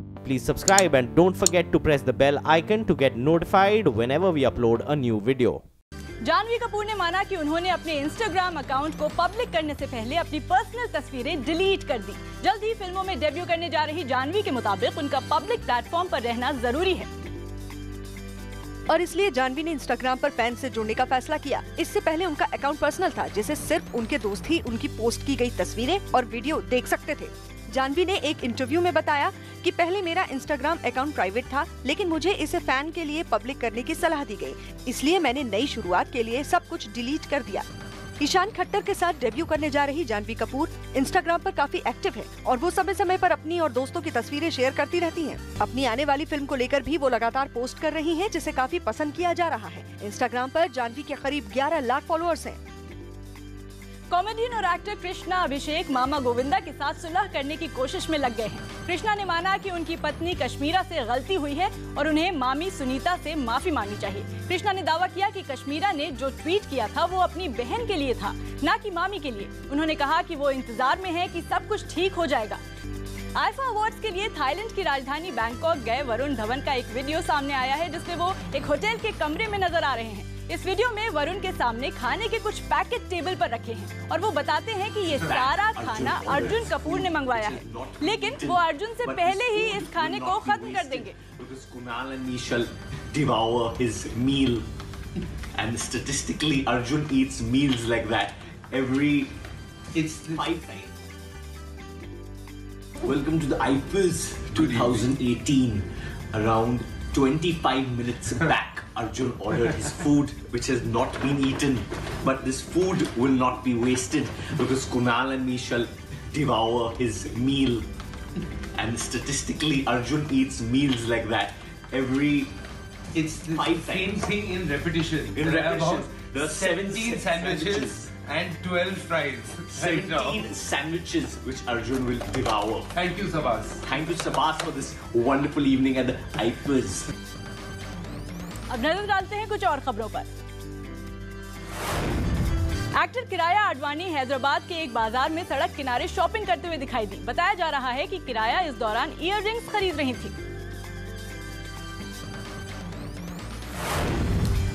Please subscribe and don't forget to press the bell icon to get notified whenever we upload a new video. Janhvi Kapoor ने माना कि उन्होंने अपने Instagram account को public करने से पहले अपनी पर्सनल तस्वीरें डिलीट कर दी। जल्द ही फिल्मों में डेब्यू करने जा रही जानवी के मुताबिक उनका पब्लिक प्लेटफॉर्म पर रहना जरूरी है और इसलिए जानवी ने इंस्टाग्राम पर फैन से जुड़ने का फैसला किया। इससे पहले उनका अकाउंट पर्सनल था, जिसे सिर्फ उनके दोस्त ही उनकी पोस्ट की गई तस्वीरें और वीडियो देख सकते थे। जानवी ने एक इंटरव्यू में बताया कि पहले मेरा इंस्टाग्राम अकाउंट प्राइवेट था, लेकिन मुझे इसे फैन के लिए पब्लिक करने की सलाह दी गई, इसलिए मैंने नई शुरुआत के लिए सब कुछ डिलीट कर दिया। ईशान खट्टर के साथ डेब्यू करने जा रही जानवी कपूर इंस्टाग्राम पर काफी एक्टिव है और वो समय समय पर अपनी और दोस्तों की तस्वीरें शेयर करती रहती हैं। अपनी आने वाली फिल्म को लेकर भी वो लगातार पोस्ट कर रही हैं, जिसे काफी पसंद किया जा रहा है। इंस्टाग्राम पर जानवी के करीब 11 लाख फॉलोअर्स हैं। कॉमेडियन और एक्टर कृष्णा अभिषेक मामा गोविंदा के साथ सुलह करने की कोशिश में लग गए हैं। कृष्णा ने माना कि उनकी पत्नी कश्मीरा से गलती हुई है और उन्हें मामी सुनीता से माफी मांगनी चाहिए। कृष्णा ने दावा किया कि कश्मीरा ने जो ट्वीट किया था वो अपनी बहन के लिए था, न कि मामी के लिए। उन्होंने कहा कि वो इंतजार में है कि सब कुछ ठीक हो जाएगा। आईफा अवार्ड्स के लिए थाईलैंड की राजधानी बैंकॉक गए वरुण धवन का एक वीडियो सामने आया है, जिसमें वो एक होटल के कमरे में नजर आ रहे हैं। इस वीडियो में वरुण के सामने खाने के कुछ पैकेट टेबल पर रखे हैं और वो बताते हैं कि ये सारा खाना अर्जुन कपूर ने मंगवाया है, लेकिन वो अर्जुन से पहले ही इस खाने को खत्म कर देंगे। Kunal and me shall devour his meal, and statistically Arjun eats meals like that every 5 times. Welcome to the IPILS 2018. Around 25 minutes back, Arjun ordered his food, which has not been eaten. But this food will not be wasted because Kunal and me shall devour his meal. And statistically, Arjun eats meals like that every 5 same times. thing in repetition. In repetition. There are 17 sandwiches and 12 fries. 17 sandwiches which Arjun will devour. Thank you, Sabas. Thank you, Sabas, for this wonderful evening at the IPILS. अब नजर डालते हैं कुछ और खबरों पर। Actor किराया आडवाणी हैदराबाद के एक बाजार में सड़क किनारे शॉपिंग करते हुए दिखाई दी। बताया जा रहा है कि किराया इस दौरान ईयररिंग्स खरीद रही थी।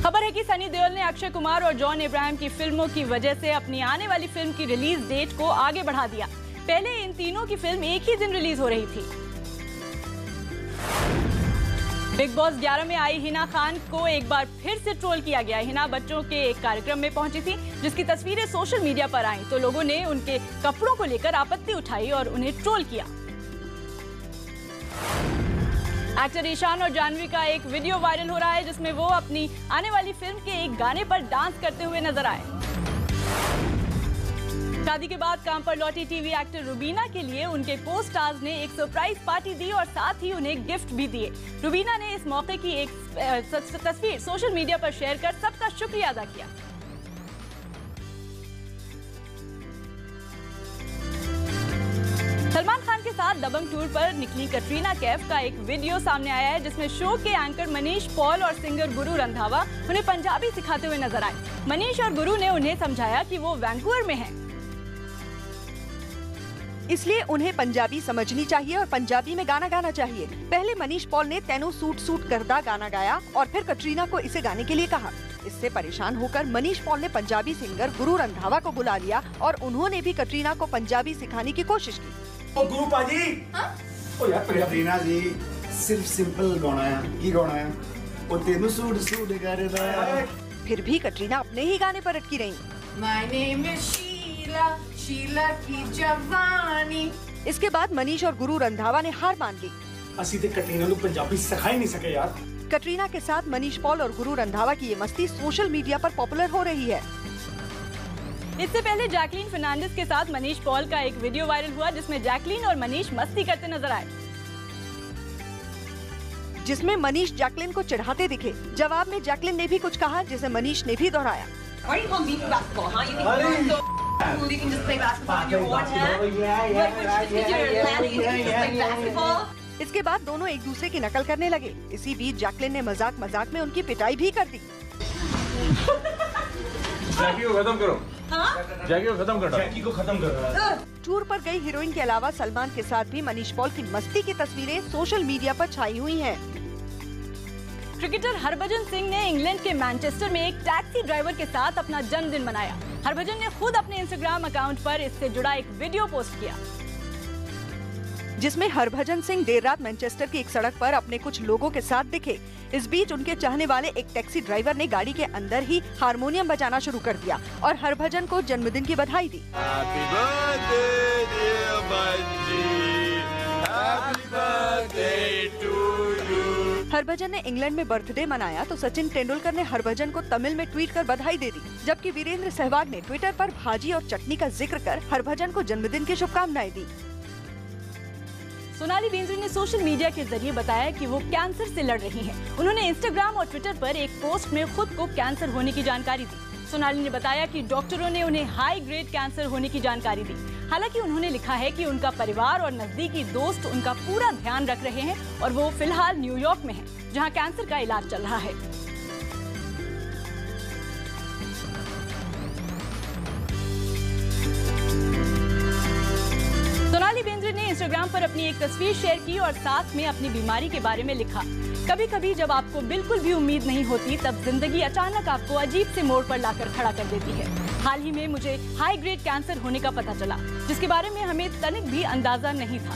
खबर है कि सनी देओल ने अक्षय कुमार और जॉन इब्राहिम की फिल्मों की वजह से अपनी आने वाली फिल्म की रिलीज डेट को आगे बढ़ा दिया। पहले इन तीनों की फिल्म एक ही दिन रिलीज हो रही थी। बिग बॉस 11 में आई हिना खान को एक बार फिर से ट्रोल किया गया। हिना बच्चों के एक कार्यक्रम में पहुंची थी, जिसकी तस्वीरें सोशल मीडिया पर आईं, तो लोगों ने उनके कपड़ों को लेकर आपत्ति उठाई और उन्हें ट्रोल किया। एक्टर ईशान और जानवी का एक वीडियो वायरल हो रहा है, जिसमें वो अपनी आने वाली फिल्म के एक गाने पर डांस करते हुए नजर आए। शादी के बाद काम पर लौटी टीवी एक्टर रुबीना के लिए उनके को स्टार्स ने एक सरप्राइज पार्टी दी और साथ ही उन्हें गिफ्ट भी दिए। रुबीना ने इस मौके की एक तस्वीर सोशल मीडिया पर शेयर कर सबका शुक्रिया अदा किया। सलमान खान के साथ दबंग टूर पर निकली कटरीना कैफ का एक वीडियो सामने आया है, जिसमें शो के एंकर मनीष पॉल और सिंगर गुरु रंधावा उन्हें पंजाबी सिखाते हुए नजर आए। मनीष और गुरु ने उन्हें समझाया कि वो वैंकूवर में हैं, इसलिए उन्हें पंजाबी समझनी चाहिए और पंजाबी में गाना गाना चाहिए। पहले मनीष पॉल ने तेनू सूट सूट करदा गाना गाया और फिर कटरीना को इसे गाने के लिए कहा। इससे परेशान होकर मनीष पॉल ने पंजाबी सिंगर गुरु रंधावा को बुला लिया और उन्होंने भी कटरीना को पंजाबी सिखाने की कोशिश की। ओ गुरु पाजी, ओ यार कटरीना जी सिर्फ सिंपल गाना है, की गाना है, ओ तेनू सूट सूट करदा। फिर भी कटरीना अपने ही गाने पर अटकी रही। My name is Sheila, Sheila की जवानी। इसके बाद मनीष और गुरु रंधावा ने हार मान ली। असी ते कटरीना को पंजाबी सिखा ही नहीं सके यार। कटरीना के साथ मनीष पॉल और गुरु रंधावा की ये मस्ती सोशल मीडिया पर पॉपुलर हो रही है। इससे पहले जैकलीन फर्नांडिस के साथ मनीष पॉल का एक वीडियो वायरल हुआ, जिसमें जैकलीन और मनीष मस्ती करते नजर आए, जिसमें मनीष जैकलीन को चिढ़ाते दिखे। जवाब में जैकलीन ने भी कुछ कहा, जिसे मनीष ने भी दोहराया। इसके बाद दोनों एक दूसरे की नकल करने लगे। इसी बीच जैकलीन ने मजाक मजाक में उनकी पिटाई भी कर दी। खत्म करो। जैकी को खत्म कर रहा है। टूर पर गई हीरोइन के अलावा सलमान के साथ भी मनीष पॉल की मस्ती की तस्वीरें सोशल मीडिया पर छाई हुई हैं। क्रिकेटर हरभजन सिंह ने इंग्लैंड के मैनचेस्टर में एक टैक्सी ड्राइवर के साथ अपना जन्मदिन मनाया। हरभजन ने खुद अपने इंस्टाग्राम अकाउंट पर इससे जुड़ा एक वीडियो पोस्ट किया, जिसमें हरभजन सिंह देर रात मैनचेस्टर की एक सड़क पर अपने कुछ लोगों के साथ दिखे। इस बीच उनके चाहने वाले एक टैक्सी ड्राइवर ने गाड़ी के अंदर ही हारमोनियम बजाना शुरू कर दिया और हरभजन को जन्मदिन की बधाई दी। हरभजन ने इंग्लैंड में बर्थडे मनाया तो सचिन तेंदुलकर ने हरभजन को तमिल में ट्वीट कर बधाई दे दी, जबकि वीरेंद्र सहवाग ने ट्विटर पर भाजी और चटनी का जिक्र कर हरभजन को जन्मदिन की शुभकामनाएं दी। सोनाली बेंद्रे ने सोशल मीडिया के जरिए बताया कि वो कैंसर से लड़ रही हैं। उन्होंने इंस्टाग्राम और ट्विटर पर एक पोस्ट में खुद को कैंसर होने की जानकारी दी। सोनाली ने बताया कि डॉक्टरों ने उन्हें हाई ग्रेड कैंसर होने की जानकारी दी। हालांकि उन्होंने लिखा है कि उनका परिवार और नजदीकी दोस्त उनका पूरा ध्यान रख रहे हैं और वो फिलहाल न्यूयॉर्क में हैं, जहां कैंसर का इलाज चल रहा है। सोनाली बेंद्रे ने इंस्टाग्राम पर अपनी एक तस्वीर शेयर की और साथ में अपनी बीमारी के बारे में लिखा। कभी कभी जब आपको बिल्कुल भी उम्मीद नहीं होती तब जिंदगी अचानक आपको अजीब से मोड़ पर लाकर खड़ा कर देती है। हाल ही में मुझे हाई ग्रेड कैंसर होने का पता चला, जिसके बारे में हमें तनिक भी अंदाजा नहीं था।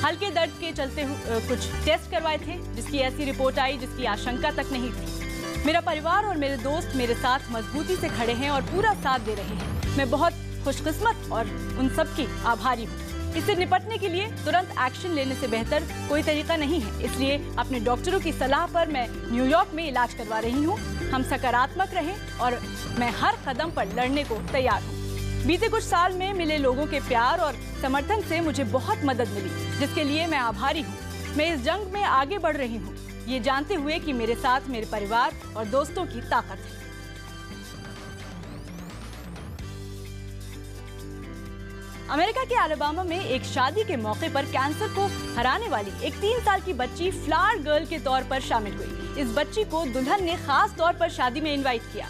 हल्के दर्द के चलते कुछ टेस्ट करवाए थे, जिसकी ऐसी रिपोर्ट आई जिसकी आशंका तक नहीं थी। मेरा परिवार और मेरे दोस्त मेरे साथ मजबूती से खड़े हैं और पूरा साथ दे रहे हैं। मैं बहुत खुशकिस्मत और उन सब की आभारी हूँ। इससे निपटने के लिए तुरंत एक्शन लेने से बेहतर कोई तरीका नहीं है, इसलिए अपने डॉक्टरों की सलाह पर मैं न्यूयॉर्क में इलाज करवा रही हूँ। हम सकारात्मक रहें और मैं हर कदम पर लड़ने को तैयार हूँ। बीते कुछ साल में मिले लोगों के प्यार और समर्थन से मुझे बहुत मदद मिली, जिसके लिए मैं आभारी हूँ। मैं इस जंग में आगे बढ़ रही हूँ, ये जानते हुए कि मेरे साथ मेरे परिवार और दोस्तों की ताकत है। अमेरिका के अलाबामा में एक शादी के मौके पर कैंसर को हराने वाली एक 3 साल की बच्ची फ्लावर गर्ल के तौर पर शामिल हुई। इस बच्ची को दुल्हन ने खास तौर पर शादी में इनवाइट किया,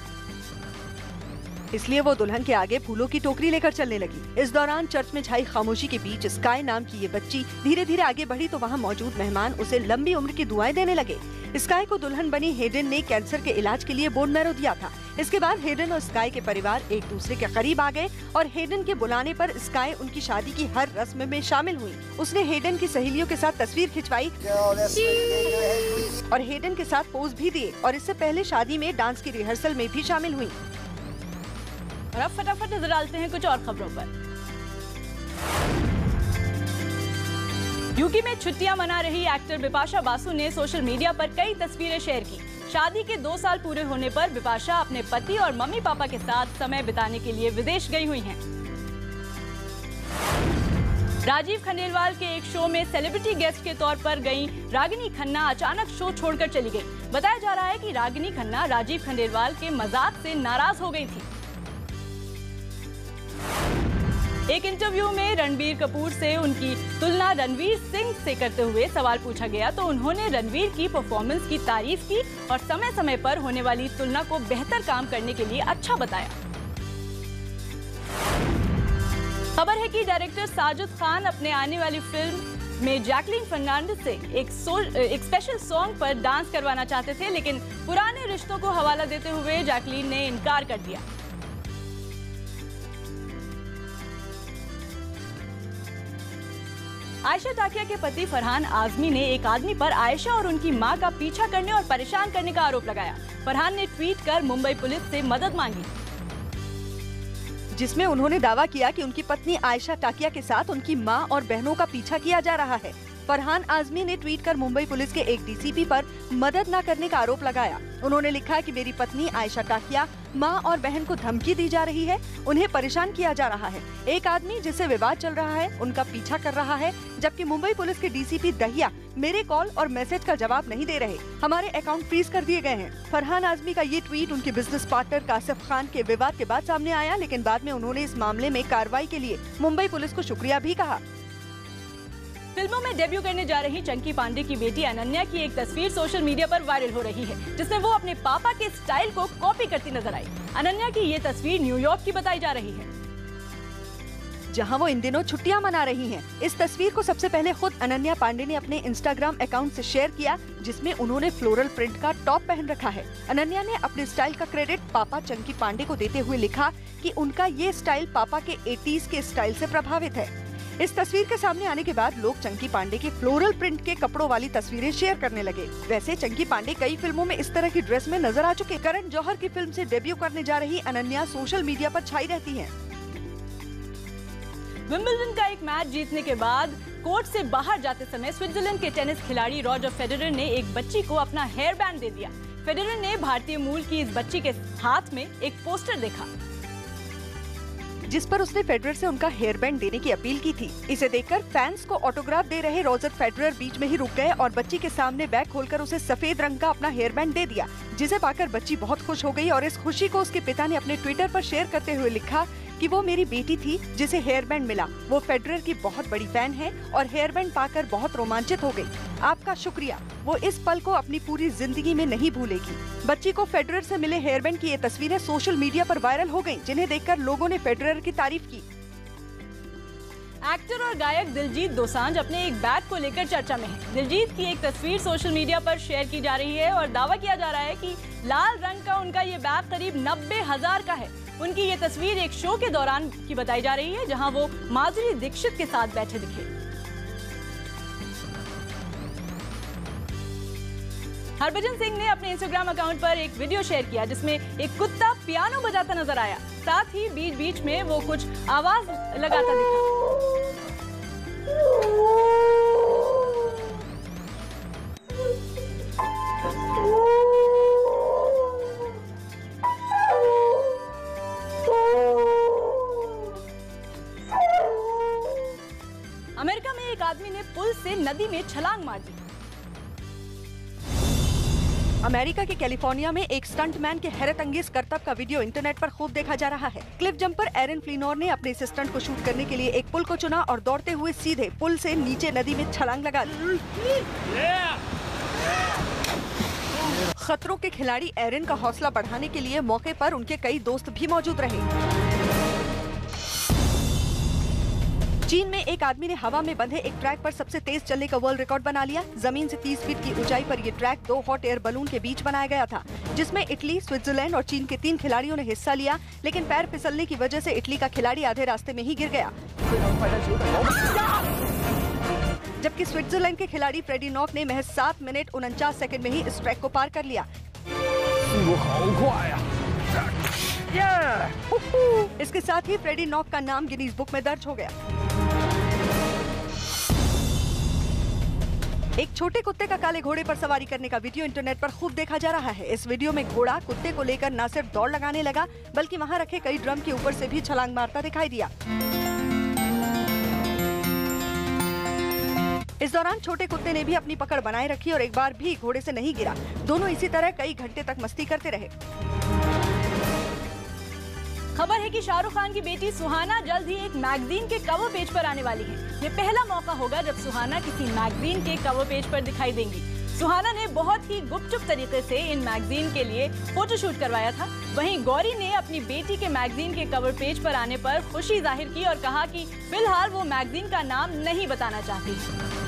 इसलिए वो दुल्हन के आगे फूलों की टोकरी लेकर चलने लगी। इस दौरान चर्च में छाई खामोशी के बीच स्काई नाम की ये बच्ची धीरे धीरे आगे बढ़ी तो वहाँ मौजूद मेहमान उसे लंबी उम्र की दुआएं देने लगे। स्काई को दुल्हन बनी हेडन ने कैंसर के इलाज के लिए बोन मैरो दिया था। इसके बाद हेडन और स्काई के परिवार एक दूसरे के करीब आ गए और हेडन के बुलाने पर स्काई उनकी शादी की हर रस्म में शामिल हुई। उसने हेडन की सहेलियों के साथ तस्वीर खिंचवाई और हेडन के साथ पोज भी दिए और इससे पहले शादी में डांस की रिहर्सल में भी शामिल हुई। और अब फटाफट नजर डालते हैं कुछ और खबरों पर। यूके में छुट्टियां मना रही एक्टर बिपाशा बासु ने सोशल मीडिया पर कई तस्वीरें शेयर की। शादी के 2 साल पूरे होने पर बिपाशा अपने पति और मम्मी पापा के साथ समय बिताने के लिए विदेश गई हुई हैं। राजीव खंडेलवाल के एक शो में सेलिब्रिटी गेस्ट के तौर पर गई रागिनी खन्ना अचानक शो छोड़कर चली गई। बताया जा रहा है कि रागिनी खन्ना राजीव खंडेलवाल के मजाक से नाराज हो गई थी। एक इंटरव्यू में रणबीर कपूर से उनकी तुलना रणवीर सिंह से करते हुए सवाल पूछा गया तो उन्होंने रणबीर की परफॉर्मेंस की तारीफ की और समय समय पर होने वाली तुलना को बेहतर काम करने के लिए अच्छा बताया। खबर है कि डायरेक्टर साजिद खान अपने आने वाली फिल्म में जैकलीन फर्नांडिस से एक स्पेशल सॉन्ग पर डांस करवाना चाहते थे, लेकिन पुराने रिश्तों को हवाला देते हुए जैकलीन ने इनकार कर दिया। आयशा टाकिया के पति फरहान आजमी ने एक आदमी पर आयशा और उनकी मां का पीछा करने और परेशान करने का आरोप लगाया। फरहान ने ट्वीट कर मुंबई पुलिस से मदद मांगी, जिसमें उन्होंने दावा किया कि उनकी पत्नी आयशा टाकिया के साथ उनकी मां और बहनों का पीछा किया जा रहा है। फरहान आजमी ने ट्वीट कर मुंबई पुलिस के एक डीसीपी पर मदद न करने का आरोप लगाया। उन्होंने लिखा कि मेरी पत्नी आयशा टाकिया मां और बहन को धमकी दी जा रही है, उन्हें परेशान किया जा रहा है। एक आदमी जिससे विवाद चल रहा है उनका पीछा कर रहा है, जबकि मुंबई पुलिस के डीसीपी दहिया मेरे कॉल और मैसेज का जवाब नहीं दे रहे। हमारे अकाउंट फ्रीज कर दिए गए हैं। फरहान आजमी का ये ट्वीट उनके बिजनेस पार्टनर कासिफ खान के विवाद के बाद सामने आया, लेकिन बाद में उन्होंने इस मामले में कार्रवाई के लिए मुंबई पुलिस को शुक्रिया भी कहा। फिल्मों में डेब्यू करने जा रही चंकी पांडे की बेटी अनन्या की एक तस्वीर सोशल मीडिया पर वायरल हो रही है, जिसमें वो अपने पापा के स्टाइल को कॉपी करती नजर आई। अनन्या की ये तस्वीर न्यूयॉर्क की बताई जा रही है, जहां वो इन दिनों छुट्टियां मना रही हैं। इस तस्वीर को सबसे पहले खुद अनन्या पांडे ने अपने इंस्टाग्राम अकाउंट से शेयर किया, जिसमें उन्होंने फ्लोरल प्रिंट का टॉप पहन रखा है। अनन्या ने अपने स्टाइल का क्रेडिट पापा चंकी पांडे को देते हुए लिखा कि उनका ये स्टाइल पापा के 80s के स्टाइल से प्रभावित है। इस तस्वीर के सामने आने के बाद लोग चंकी पांडे की फ्लोरल प्रिंट के कपड़ों वाली तस्वीरें शेयर करने लगे। वैसे चंकी पांडे कई फिल्मों में इस तरह की ड्रेस में नजर आ चुके। करण जौहर की फिल्म से डेब्यू करने जा रही अनन्या सोशल मीडिया पर छाई रहती हैं। विंबलडन का एक मैच जीतने के बाद कोर्ट से बाहर जाते समय स्विट्जरलैंड के टेनिस खिलाड़ी रॉजर फेडरर ने एक बच्ची को अपना हेयर बैंड दे दिया। फेडरर ने भारतीय मूल की इस बच्ची के हाथ में एक पोस्टर देखा, जिस पर उसने फेडरर से उनका हेयर बैंड देने की अपील की थी। इसे देखकर फैंस को ऑटोग्राफ दे रहे रॉजर फेडरर बीच में ही रुक गए और बच्ची के सामने बैग खोलकर उसे सफेद रंग का अपना हेयर बैंड दे दिया, जिसे पाकर बच्ची बहुत खुश हो गई और इस खुशी को उसके पिता ने अपने ट्विटर पर शेयर करते हुए लिखा कि वो मेरी बेटी थी जिसे हेयर बैंड मिला। वो फेडरर की बहुत बड़ी फैन है और हेयर बैंड पाकर बहुत रोमांचित हो गई। आपका शुक्रिया, वो इस पल को अपनी पूरी जिंदगी में नहीं भूलेगी। बच्ची को फेडरर से मिले हेयर बैंड की ये तस्वीरें सोशल मीडिया पर वायरल हो गयी, जिन्हें देखकर लोगों ने फेडरर की तारीफ की। एक्टर और गायक दिलजीत दोसांझ अपने एक बैग को लेकर चर्चा में है। दिलजीत की एक तस्वीर सोशल मीडिया पर शेयर की जा रही है और दावा किया जा रहा है कि लाल रंग का उनका ये बैग करीब 90,000 का है। उनकी ये तस्वीर एक शो के दौरान की बताई जा रही है, जहां वो माधुरी दीक्षित के साथ बैठे दिखे। हरभजन सिंह ने अपने इंस्टाग्राम अकाउंट पर एक वीडियो शेयर किया, जिसमें एक कुत्ता पियानो बजाता नजर आया। साथ ही बीच बीच में वो कुछ आवाज लगाता दिखा। अमेरिका में एक आदमी ने पुल से नदी में छलांग मार दी। अमेरिका के कैलिफोर्निया में एक स्टंटमैन के हैरतअंगेज करतब का वीडियो इंटरनेट पर खूब देखा जा रहा है। क्लिफ जंपर एरन फ्लिनोर ने अपने इस स्टंट को शूट करने के लिए एक पुल को चुना और दौड़ते हुए सीधे पुल से नीचे नदी में छलांग लगा दी। खतरों के खिलाड़ी एरन का हौसला बढ़ाने के लिए मौके पर उनके कई दोस्त भी मौजूद रहे। चीन में एक आदमी ने हवा में बंधे एक ट्रैक पर सबसे तेज चलने का वर्ल्ड रिकॉर्ड बना लिया। जमीन से 30 फीट की ऊंचाई पर ये ट्रैक 2 हॉट एयर बलून के बीच बनाया गया था, जिसमें इटली, स्विट्जरलैंड और चीन के 3 खिलाड़ियों ने हिस्सा लिया, लेकिन पैर फिसलने की वजह से इटली का खिलाड़ी आधे रास्ते में ही गिर गया, जबकि स्विट्जरलैंड के खिलाड़ी फ्रेडी नॉक ने महज 7 मिनट 49 सेकंड में ही इस ट्रैक को पार कर लिया। इसके साथ ही फ्रेडी नॉक का नाम गिनीज बुक में दर्ज हो गया। एक छोटे कुत्ते का काले घोड़े पर सवारी करने का वीडियो इंटरनेट पर खूब देखा जा रहा है। इस वीडियो में घोड़ा कुत्ते को लेकर न सिर्फ दौड़ लगाने लगा, बल्कि वहां रखे कई ड्रम के ऊपर से भी छलांग मारता दिखाई दिया। इस दौरान छोटे कुत्ते ने भी अपनी पकड़ बनाए रखी और एक बार भी घोड़े से नहीं गिरा। दोनों इसी तरह कई घंटे तक मस्ती करते रहे। खबर है कि शाहरुख खान की बेटी सुहाना जल्द ही एक मैगजीन के कवर पेज पर आने वाली है। ये पहला मौका होगा जब सुहाना किसी मैगजीन के कवर पेज पर दिखाई देंगी। सुहाना ने बहुत ही गुपचुप तरीके से इन मैगजीन के लिए फोटोशूट करवाया था। वहीं गौरी ने अपनी बेटी के मैगजीन के कवर पेज पर आने पर खुशी जाहिर की और कहा कि फिलहाल वो मैगजीन का नाम नहीं बताना चाहती।